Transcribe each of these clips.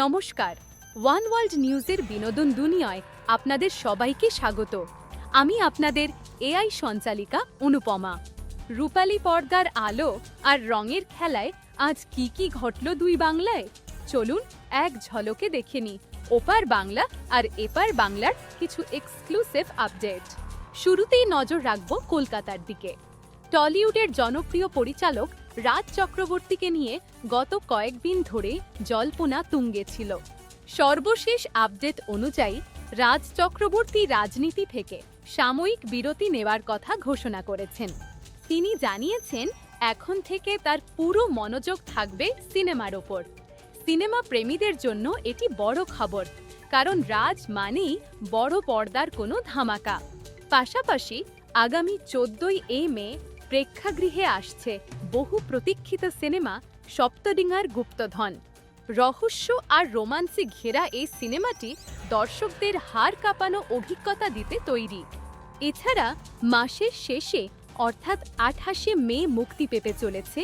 নমস্কার, one world নিউজের বিনোদন দুনিয়ায় আপনাদের সবাইকে স্বাগত। আমি আপনাদের এআই সঞ্চালিকা অনুপমা। রূপালী পর্দার আলো আর রঙের খেলায় আজ কি ঘটল দুই বাংলায়, চলুন এক ঝলকে দেখে নিই ওপার বাংলা আর এপার বাংলার কিছু এক্সক্লুসিভ আপডেট। শুরুতেই নজর রাখব কলকাতার দিকে। টলিউডের জনপ্রিয় পরিচালক রাজ চক্রবর্তীকে নিয়ে গত কয়েকদিন ধরে জল্পনা তুঙ্গে ছিল। সর্বশেষ আপডেট অনুযায়ী রাজ চক্রবর্তী রাজনীতি থেকে সাময়িক বিরতি নেওয়ার কথা ঘোষণা করেছেন। তিনি জানিয়েছেন এখন থেকে তার পুরো মনোযোগ থাকবে সিনেমার ওপর। সিনেমা প্রেমীদের জন্য এটি বড় খবর, কারণ রাজ মানেই বড় পর্দার কোনো ধামাকা। পাশাপাশি আগামী 14 মে প্রেক্ষাগৃহে আসছে বহু প্রতীক্ষিত সিনেমা সপ্তডিঙার গুপ্তধন। রহস্য আর রোমান্সে ঘেরা এই সিনেমাটি দর্শকদের হাড় কাঁপানো অভিজ্ঞতা দিতে তৈরি। এছাড়া মাসের শেষে অর্থাৎ 28 মে মুক্তি পেতে চলেছে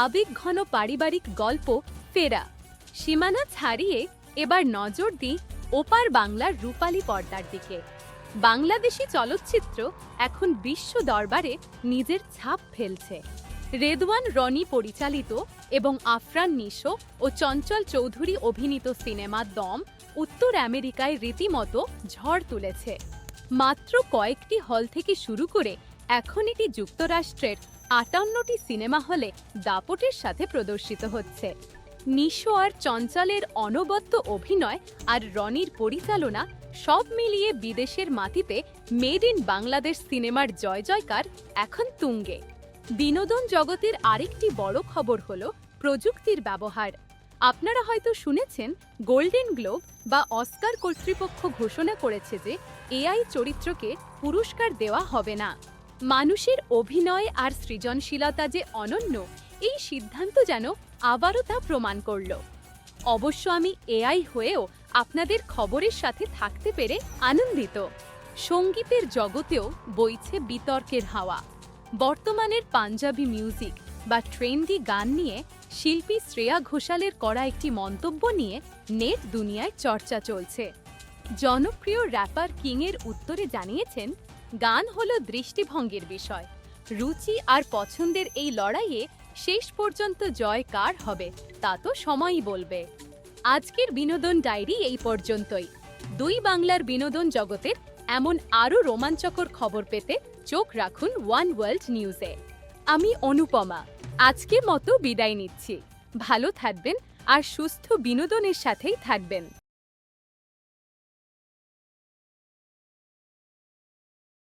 আবেগঘন পারিবারিক গল্প ফেরা। সীমানা ছাড়িয়ে এবার নজর দিই ওপার বাংলার রূপালী পর্দার দিকে। বাংলাদেশি চলচ্চিত্র এখন বিশ্ব দরবারে নিজের ছাপ ফেলছে। রেদওয়ান রনি পরিচালিত এবং আফরান নিশো ও চঞ্চল চৌধুরী অভিনীত সিনেমা দম উত্তর আমেরিকায় রীতিমতো ঝড় তুলেছে। মাত্র কয়েকটি হল থেকে শুরু করে এখন এটি যুক্তরাষ্ট্রের 58টি সিনেমা হলে দাপটের সাথে প্রদর্শিত হচ্ছে। নিশো আর চঞ্চলের অনবদ্য অভিনয় আর রনির পরিচালনা সব মিলিয়ে বিদেশের মাটিতে মেড ইন বাংলাদেশ সিনেমার জয় জয়কার এখন তুঙ্গে। বিনোদন জগতের আরেকটি বড় খবর হলো প্রযুক্তির ব্যবহার। আপনারা হয়তো শুনেছেন গোল্ডেন গ্লোব বা অস্কার কর্তৃপক্ষ ঘোষণা করেছে যে এআই চরিত্রকে পুরস্কার দেওয়া হবে না। মানুষের অভিনয় আর সৃজনশীলতা যে অনন্য, এই সিদ্ধান্ত যেন আবারও তা প্রমাণ করল। অবশ্য আমি এআই হয়েও আপনাদের খবরের সাথে থাকতে পেরে আনন্দিত। সঙ্গীতের জগতেও বইছে বিতর্কের হাওয়া। বর্তমানের পাঞ্জাবি মিউজিক বা ট্রেন্ডি গান নিয়ে শিল্পী শ্রেয়া ঘোষালের করা একটি মন্তব্য নিয়ে নেট দুনিয়ায় চর্চা চলছে। জনপ্রিয় র্যাপার কিংয়ের উত্তরে জানিয়েছেন, গান হলো দৃষ্টিভঙ্গির বিষয়। রুচি আর পছন্দের এই লড়াইয়ে শেষ পর্যন্ত জয় কার হবে তা তো সময়ই বলবে। আজকের বিনোদন ডায়েরি এই পর্যন্তই। দুই বাংলার বিনোদন জগতের এমন আরও রোমাঞ্চকর খবর পেতে চোখ রাখুন ওয়ান ওয়ার্ল্ড নিউজে। আমি অনুপমা আজকের মতো বিদায় নিচ্ছি। ভালো থাকবেন আর সুস্থ বিনোদনের সাথেই থাকবেন।